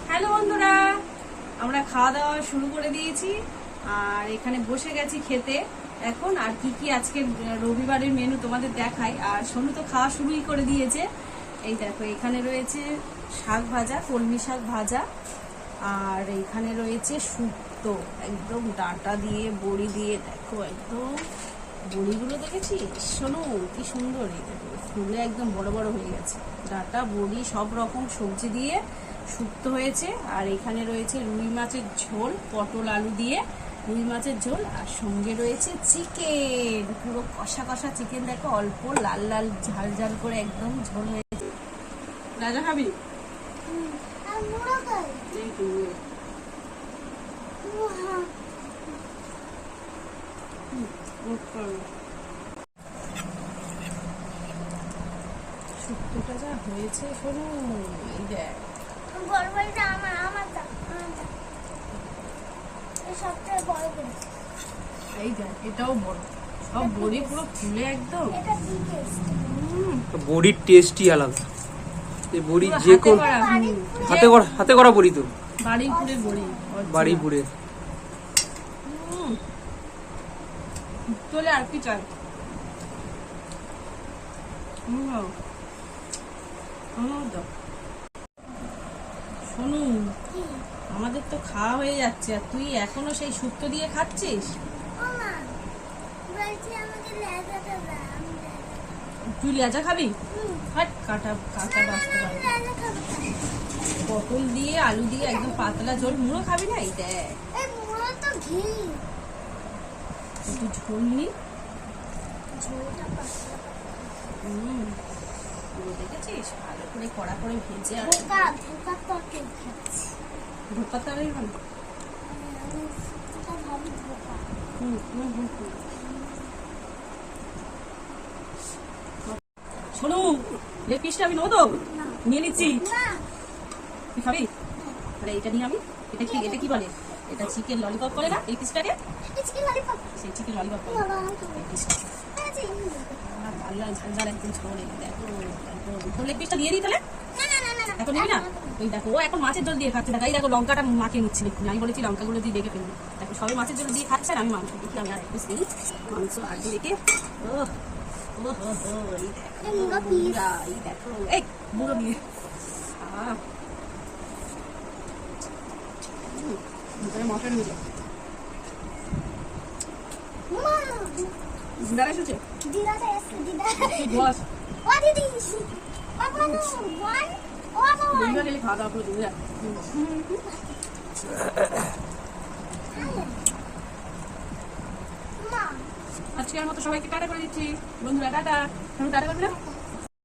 Hello বন্ধুরা, আমরা খাওয়া দাওয়া শুরু করে দিয়েছি আর এখানে বসে গেছি খেতে এখন। আর কি কি আজকে রবিবারের মেনু তোমাদের দেখাই। আর সোনু তো খাওয়া শুরুই করে দিয়েছে। এই দেখো, এখানে রয়েছে শাক ভাজা, কলমি শাক ভাজা, আর এইখানে রয়েছে শুক্তো একদম ডাঁটা দিয়ে বড়ি দিয়ে। দেখো একদম বড়িগুলো দেখেছি শোনো কি সুন্দর, এই দেখো ফুলে একদম বড় বড় হয়ে গেছে। ডাঁটা বড়ি সব রকম সবজি দিয়ে শুক্তো হয়েছে। আর এখানে রয়েছে রুই মাছের ঝোল, পটল আলু দিয়ে রুই মাছের ঝোল, আর সঙ্গে রয়েছে চিকেন, পুরো কষা কষা চিকেন। দেখো অল্প লাল লাল ঝাল ঝাল করে একদম ঝোল হয়েছে। রাজা খাবি? শুক্তোটা যা হয়েছে শোনো, এই দেখ এই দেখ, এটাও বড়, সব বড়ি পুরো ফুলে একদম। বড়ির টেস্টই আলাদা। এই বড়ি যে কোন হাতে করা বড়ি তো বাড়িপুরের বড়ি, বাড়িপুরের। তোলে আর কি চাই? শোনু, আমাদের তো খাওয়া হয়ে যাচ্ছে আর তুই এখনো সেই শুক্তো দিয়ে খাচ্ছিস? তুই লেজা খাবি? কাটা কাটা বাঁচতে পারবি। পটল দিয়ে আলু দিয়ে একদম পাতলা ঝোল, মুড়ো খাবি না? এই দেখ একটু ঝোল নি, দেখেছিস ভালো করে কড়া করে ভেজে। আর ধোকা তরকারি মানে শোনো, লেগ পিসটা আমি নেবো তো, নিয়ে নিচ্ছি। তুই খাবি? আরে এটা নিয়ে আমি, এটা কি বলে, এটা চিকেন ললিপপ করে না এই পিসটাকে? সেই চিকেন ললিপপ করে ঝাল ঝাল একদম ঝোল। দেখো লেগ পিসটা দিয়ে দিই তাহলে। এখন নিবি না? ওই দেখো ও এখন মাছের জল দিয়ে খাচ্ছে। দেখো এই দেখো লঙ্কাটা মাখিয়ে নিচ্ছি। আমি বলেছি লঙ্কাগুলো দিয়ে দেখে ফেলবো। দেখো সবাই মাছের জল দিয়ে খাচ্ছে আর আমি মাংস দেখি। আমি আর একটু সেই মাংস আর দেখে এই দেখো এই বুড়ো নিয়ে মটন নিয়ে দিদারা এসেছে। খাওয়া দাওয়া করে দিদা আজকের মতো সবাইকে টাটা করে দিচ্ছি বন্ধুরা। টাটা, টাটা করবি না?